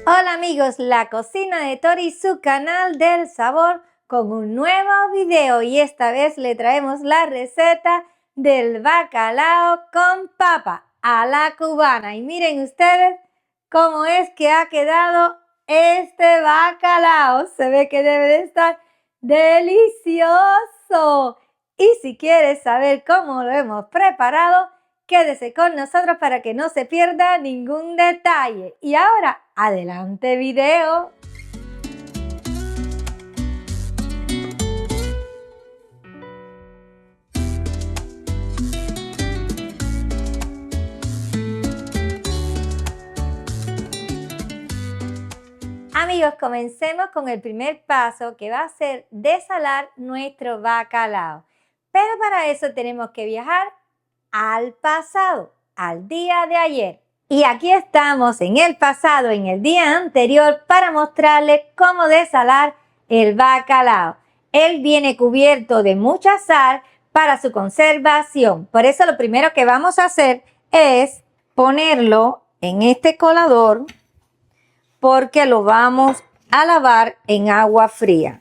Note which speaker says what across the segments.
Speaker 1: Hola amigos, la cocina de Tori, su canal del sabor con un nuevo video y esta vez le traemos la receta del bacalao con papa a la cubana y miren ustedes cómo es que ha quedado este bacalao, se ve que debe de estar delicioso y si quieres saber cómo lo hemos preparado, quédese con nosotros para que no se pierda ningún detalle. Y ahora, adelante video. Amigos, comencemos con el primer paso que va a ser desalar nuestro bacalao. Pero para eso tenemos que viajar al pasado, al día de ayer. Y aquí estamos en el pasado, en el día anterior, para mostrarles cómo desalar el bacalao. Él viene cubierto de mucha sal para su conservación. Por eso lo primero que vamos a hacer es ponerlo en este colador porque lo vamos a lavar en agua fría.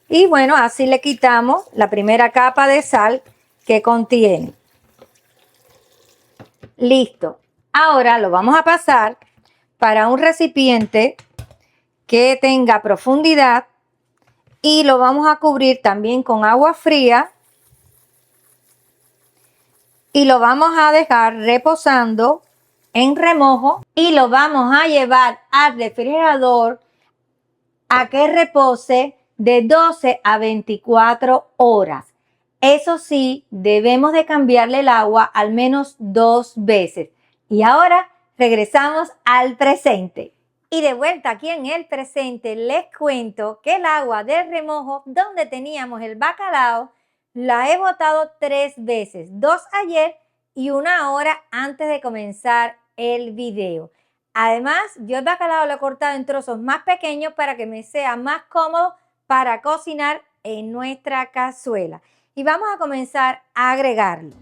Speaker 1: Y bueno, así le quitamos la primera capa de sal que contiene. Listo. Ahora lo vamos a pasar para un recipiente que tenga profundidad y lo vamos a cubrir también con agua fría y lo vamos a dejar reposando en remojo y lo vamos a llevar al refrigerador a que repose de 12 a 24 horas. Eso sí, debemos de cambiarle el agua al menos 2 veces. Y ahora regresamos al presente. Y de vuelta aquí en el presente les cuento que el agua del remojo donde teníamos el bacalao la he botado 3 veces, 2 ayer y 1 hora antes de comenzar el video. Además, yo el bacalao lo he cortado en trozos más pequeños para que me sea más cómodo para cocinar en nuestra cazuela. Y vamos a comenzar a agregarlo.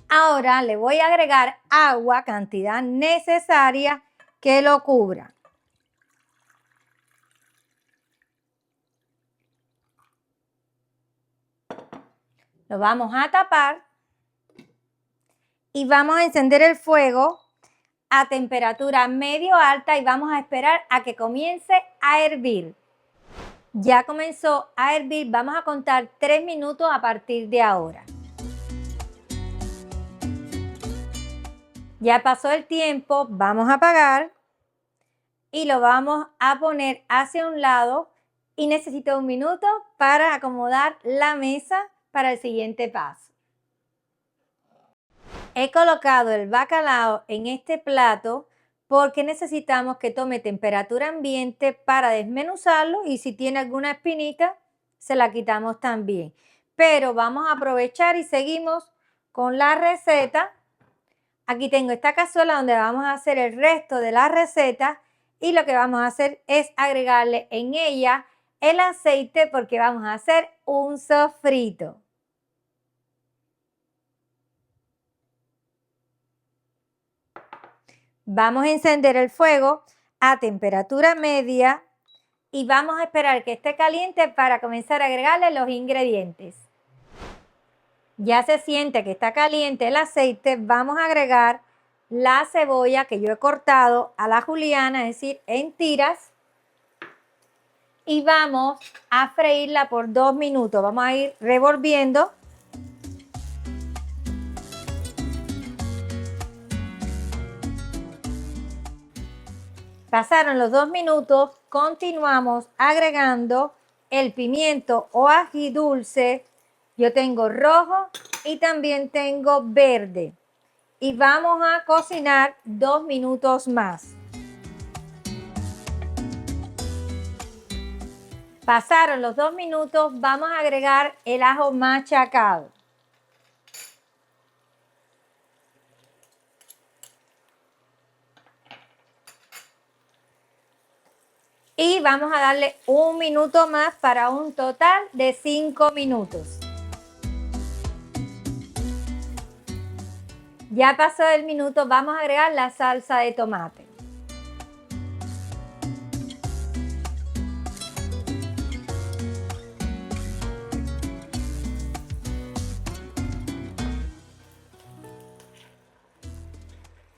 Speaker 1: Ahora le voy a agregar agua, cantidad necesaria que lo cubra. Lo vamos a tapar y vamos a encender el fuego a temperatura medio alta y vamos a esperar a que comience a hervir. Ya comenzó a hervir, vamos a contar 3 minutos a partir de ahora. Ya pasó el tiempo, vamos a apagar y lo vamos a poner hacia un lado y necesito 1 minuto para acomodar la mesa para el siguiente paso. He colocado el bacalao en este plato porque necesitamos que tome temperatura ambiente para desmenuzarlo y si tiene alguna espinita se la quitamos también. Pero vamos a aprovechar y seguimos con la receta. Aquí tengo esta cazuela donde vamos a hacer el resto de la receta y lo que vamos a hacer es agregarle en ella el aceite porque vamos a hacer un sofrito. Vamos a encender el fuego a temperatura media y vamos a esperar que esté caliente para comenzar a agregarle los ingredientes. Ya se siente que está caliente el aceite, vamos a agregar la cebolla que yo he cortado a la juliana, es decir, en tiras. Y vamos a freírla por 2 minutos. Vamos a ir revolviendo. Pasaron los 2 minutos, continuamos agregando el pimiento o ají dulce. Yo tengo rojo y también tengo verde. Y vamos a cocinar 2 minutos más. Pasaron los 2 minutos, vamos a agregar el ajo machacado. Y vamos a darle un minuto más para un total de 5 minutos. Ya pasó el minuto, vamos a agregar la salsa de tomate.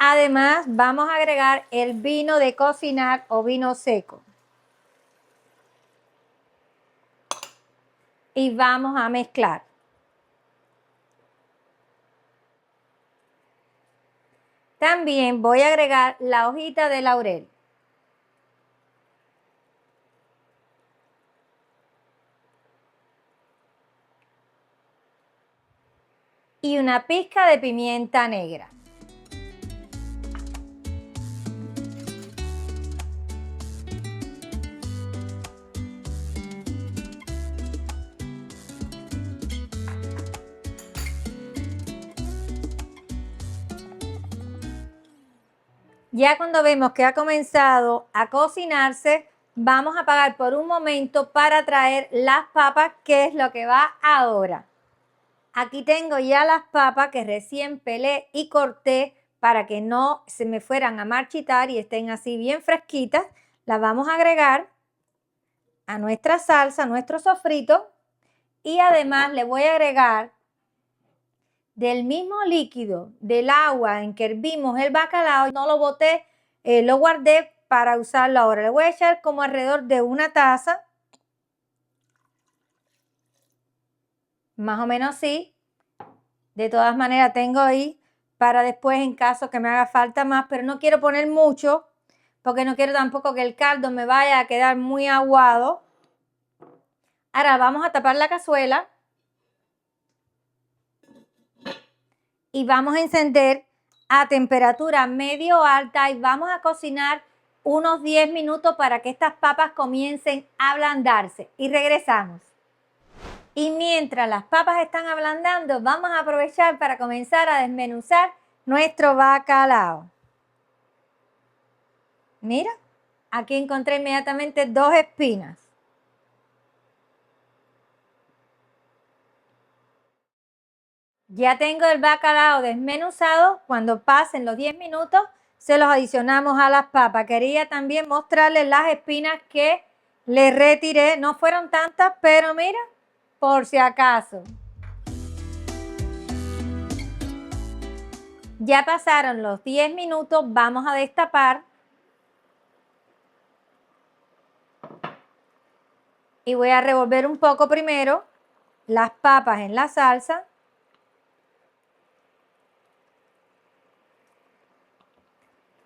Speaker 1: Además, vamos a agregar el vino de cocinar o vino seco. Y vamos a mezclar. También voy a agregar la hojita de laurel. Y una pizca de pimienta negra. Ya cuando vemos que ha comenzado a cocinarse, vamos a apagar por un momento para traer las papas, que es lo que va ahora. Aquí tengo ya las papas que recién pelé y corté para que no se me fueran a marchitar y estén así bien fresquitas. Las vamos a agregar a nuestra salsa, a nuestro sofrito, y además le voy a agregar del mismo líquido del agua en que hervimos el bacalao. No lo boté, lo guardé para usarlo ahora. Le voy a echar como alrededor de una taza, más o menos así. De todas maneras tengo ahí para después en caso que me haga falta más, pero no quiero poner mucho porque no quiero tampoco que el caldo me vaya a quedar muy aguado. Ahora vamos a tapar la cazuela y vamos a encender a temperatura medio alta y vamos a cocinar unos 10 minutos para que estas papas comiencen a ablandarse. Y regresamos. Y mientras las papas están ablandando, vamos a aprovechar para comenzar a desmenuzar nuestro bacalao. Mira, aquí encontré inmediatamente 2 espinas. Ya tengo el bacalao desmenuzado. Cuando pasen los 10 minutos, se los adicionamos a las papas. Quería también mostrarles las espinas que le retiré. No fueron tantas, pero mira, por si acaso. Ya pasaron los 10 minutos, vamos a destapar. Y voy a revolver un poco primero las papas en la salsa.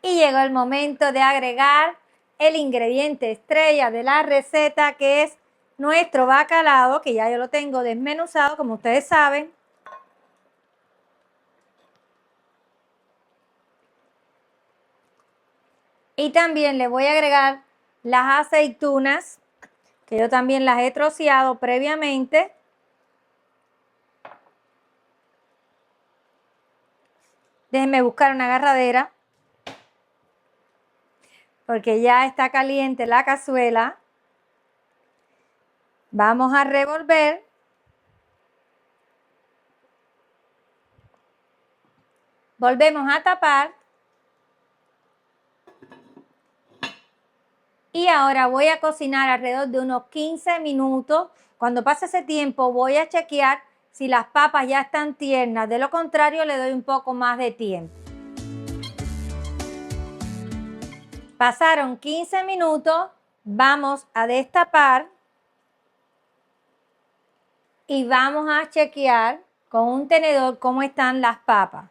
Speaker 1: Y llegó el momento de agregar el ingrediente estrella de la receta, que es nuestro bacalao, que ya yo lo tengo desmenuzado, como ustedes saben. Y también le voy a agregar las aceitunas, que yo también las he troceado previamente. Déjenme buscar una agarradera, porque ya está caliente la cazuela. Vamos a revolver. Volvemos a tapar. Y ahora voy a cocinar alrededor de unos 15 minutos. Cuando pase ese tiempo voy a chequear si las papas ya están tiernas. De lo contrario, le doy un poco más de tiempo. Pasaron 15 minutos. Vamos a destapar. Y vamos a chequear con un tenedor cómo están las papas.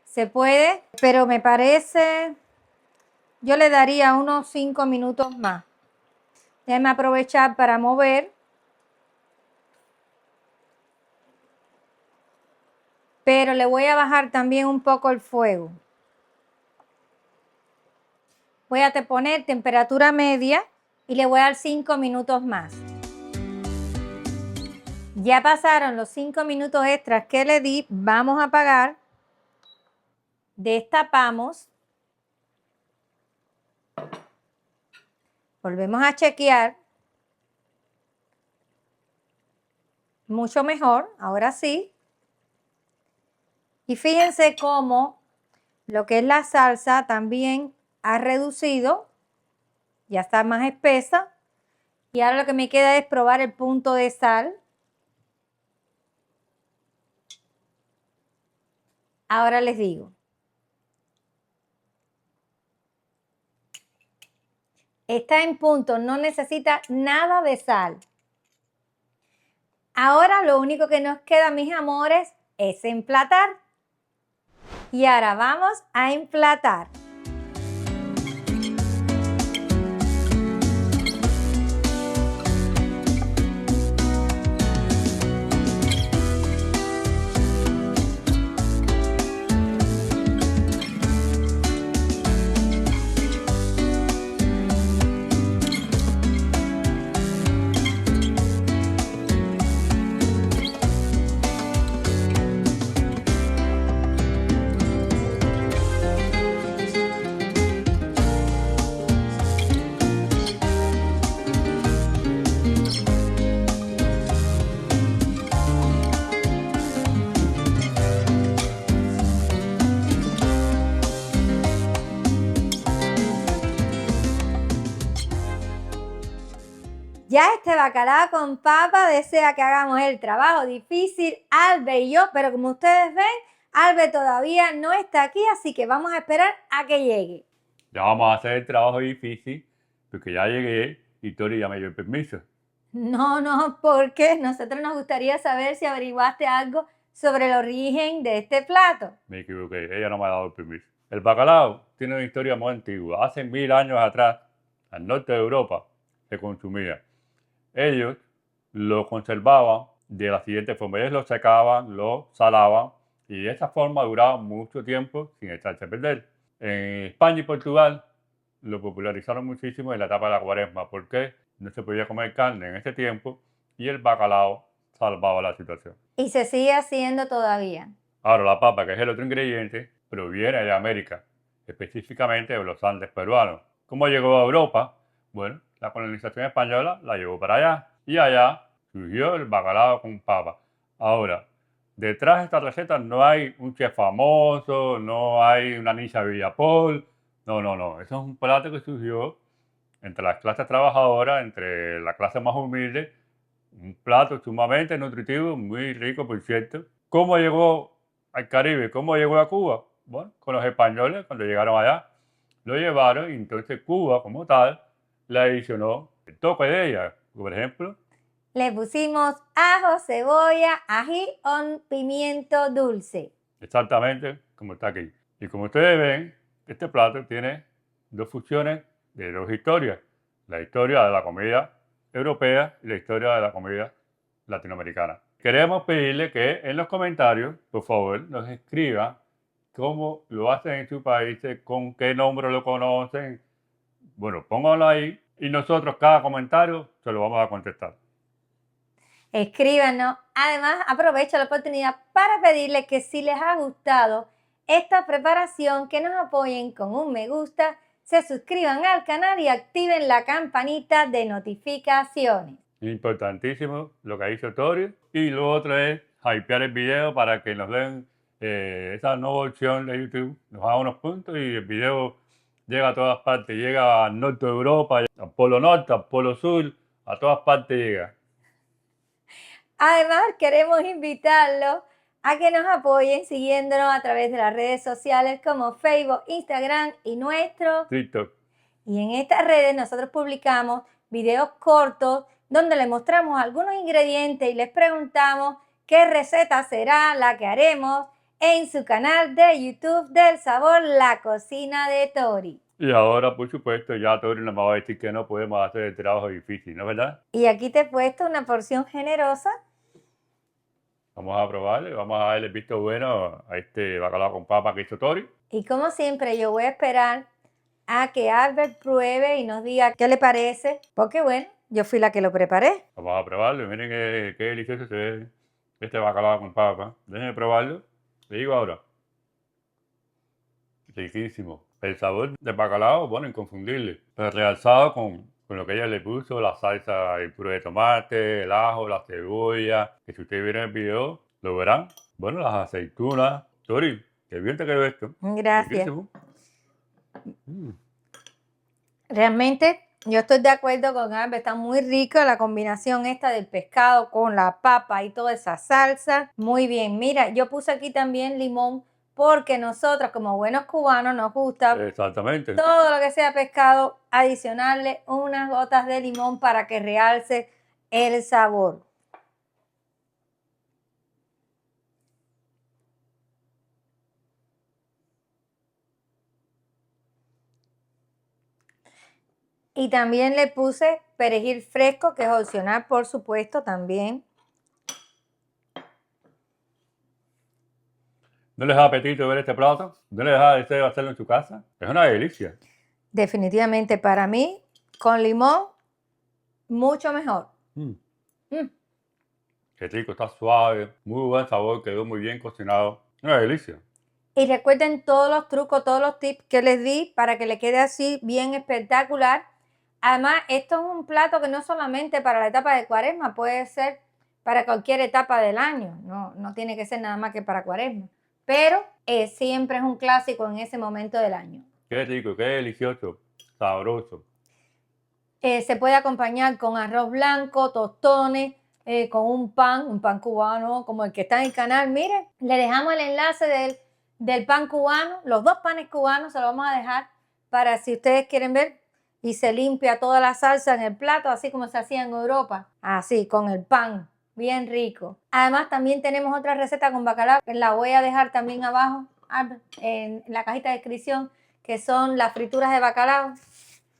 Speaker 1: Se puede, pero me parece, yo le daría unos 5 minutos más. Déjenme aprovechar para mover. Pero le voy a bajar también un poco el fuego. Voy a poner temperatura media y le voy a dar 5 minutos más. Ya pasaron los 5 minutos extras que le di. Vamos a apagar. Destapamos. Volvemos a chequear. Mucho mejor, ahora sí. Y fíjense cómo lo que es la salsa también ha reducido, ya está más espesa. Y ahora lo que me queda es probar el punto de sal. Ahora les digo. Está en punto, no necesita nada de sal. Ahora lo único que nos queda, mis amores, es emplatar. Y ahora vamos a emplatar. Ya este bacalao con papa desea que hagamos el trabajo difícil, Albert y yo, pero como ustedes ven, Albert todavía no está aquí, así que vamos a esperar a que llegue.
Speaker 2: Ya vamos a hacer el trabajo difícil porque ya llegué y Tori ya me dio el permiso.
Speaker 1: No, porque nosotros nos gustaría saber si averiguaste algo sobre el origen de este plato.
Speaker 2: Me equivoqué, ella no me ha dado el permiso. El bacalao tiene una historia muy antigua. Hace 1000 años atrás, al norte de Europa, se consumía. Ellos lo conservaban de la siguiente forma. Ellos lo secaban, lo salaban y de esa forma duraba mucho tiempo sin echarse a perder. En España y Portugal lo popularizaron muchísimo en la etapa de la Cuaresma porque no se podía comer carne en ese tiempo y el bacalao salvaba la situación.
Speaker 1: Y se sigue haciendo todavía.
Speaker 2: Ahora, la papa, que es el otro ingrediente, proviene de América, específicamente de los Andes peruanos. ¿Cómo llegó a Europa? Bueno, la colonización española la llevó para allá y allá surgió el bacalao con papa. Ahora, detrás de esta receta no hay un chef famoso, no hay una Nisha Villapol, no. Eso es un plato que surgió entre las clases trabajadoras, entre la clase más humilde, un plato sumamente nutritivo, muy rico, por cierto. ¿Cómo llegó al Caribe? ¿Cómo llegó a Cuba? Bueno, con los españoles, cuando llegaron allá, lo llevaron y entonces Cuba, como tal, le adicionó el toque de ella. Por ejemplo,
Speaker 1: Le pusimos ajo, cebolla, ají o pimiento dulce.
Speaker 2: exactamente como está aquí. Y como ustedes ven, este plato tiene dos fusiones de dos historias. La historia de la comida europea y la historia de la comida latinoamericana. Queremos pedirle que en los comentarios, por favor, nos escriban cómo lo hacen en sus países, con qué nombre lo conocen. Bueno, pónganlo ahí y nosotros cada comentario se lo vamos a contestar.
Speaker 1: Escríbanos. Además, aprovecho la oportunidad para pedirles que si les ha gustado esta preparación, que nos apoyen con un me gusta, se suscriban al canal y activen la campanita de notificaciones.
Speaker 2: Importantísimo lo que ha dicho Tori. Y lo otro es hypear el video para que nos den esa nueva opción de YouTube, nos haga unos puntos y el video llega a todas partes, llega al norte de Europa, al polo norte, al polo sur, a todas partes llega.
Speaker 1: Además, queremos invitarlos a que nos apoyen siguiéndonos a través de las redes sociales como Facebook, Instagram y nuestro
Speaker 2: TikTok.
Speaker 1: Y en estas redes nosotros publicamos videos cortos donde les mostramos algunos ingredientes y les preguntamos qué receta será la que haremos en su canal de YouTube del sabor La Cocina de Tori.
Speaker 2: Y ahora, por supuesto, ya Tori nos va a decir que no podemos hacer el trabajo difícil, ¿no es verdad?
Speaker 1: Y aquí te he puesto una porción generosa.
Speaker 2: Vamos a probarle, vamos a darle el visto bueno a este bacalao con papa que hizo Tori.
Speaker 1: Y como siempre, yo voy a esperar a que Albert pruebe y nos diga qué le parece, porque bueno, yo fui la que lo preparé.
Speaker 2: Vamos a probarlo y miren qué delicioso se ve este bacalao con papa. Déjenme probarlo. Le digo ahora. Riquísimo. El sabor del bacalao, bueno, inconfundible, pero realzado con con lo que ella le puso, la salsa, el puré de tomate, el ajo, la cebolla, que si ustedes vieron el video, lo verán. Bueno, las aceitunas. Tori, qué bien te quedó esto.
Speaker 1: Gracias.
Speaker 2: Riquísimo. Mm.
Speaker 1: Realmente yo estoy de acuerdo con Albert, está muy rico la combinación esta del pescado con la papa y toda esa salsa. Muy bien, mira, yo puse aquí también limón porque nosotros como buenos cubanos nos gusta
Speaker 2: Exactamente.
Speaker 1: todo lo que sea pescado, adicionarle unas gotas de limón para que realce el sabor. Y también le puse perejil fresco, que es opcional, por supuesto, también.
Speaker 2: ¿No les da apetito ver este plato? ¿No les da deseo hacerlo en su casa? Es una delicia.
Speaker 1: Definitivamente para mí, con limón, mucho mejor.
Speaker 2: Mm.
Speaker 1: Mm.
Speaker 2: Qué rico, está suave, muy buen sabor, quedó muy bien cocinado. Una delicia.
Speaker 1: Y recuerden todos los trucos, todos los tips que les di para que le quede así bien espectacular. Además, esto es un plato que no solamente para la etapa de Cuaresma, puede ser para cualquier etapa del año. No tiene que ser nada más que para Cuaresma. Pero siempre es un clásico en ese momento del año.
Speaker 2: Qué rico, qué delicioso, sabroso.
Speaker 1: Se puede acompañar con arroz blanco, tostones, con un pan cubano como el que está en el canal. Miren, le dejamos el enlace del pan cubano, los dos panes cubanos se los vamos a dejar para si ustedes quieren ver y se limpia toda la salsa en el plato, así como se hacía en Europa, así con el pan, bien rico. Además también tenemos otra receta con bacalao, que la voy a dejar también abajo en la cajita de descripción, que son las frituras de bacalao,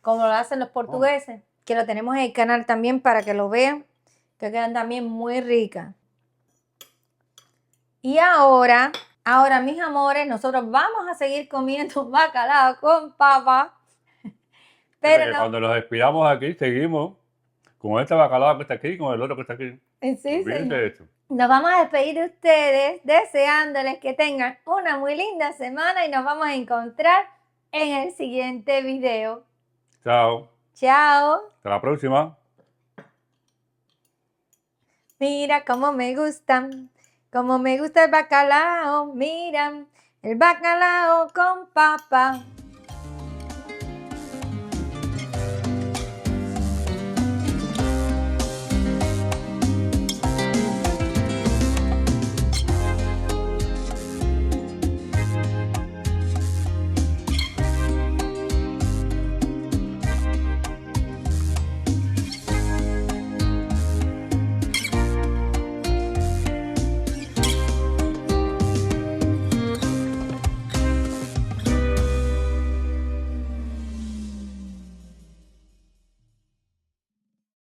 Speaker 1: como lo hacen los portugueses, que lo tenemos en el canal también para que lo vean, que quedan también muy ricas. Y ahora, mis amores, nosotros vamos a seguir comiendo bacalao con papa. Pero no,
Speaker 2: Cuando nos despidamos aquí, seguimos con este bacalao que está aquí y con el otro que está aquí.
Speaker 1: sí,
Speaker 2: Olvídense
Speaker 1: señor.
Speaker 2: de esto.
Speaker 1: Nos vamos a despedir de ustedes deseándoles que tengan una muy linda semana y nos vamos a encontrar en el siguiente video.
Speaker 2: Chao.
Speaker 1: Chao.
Speaker 2: Hasta la próxima.
Speaker 1: Mira cómo me gusta el bacalao, mira, el bacalao con papa.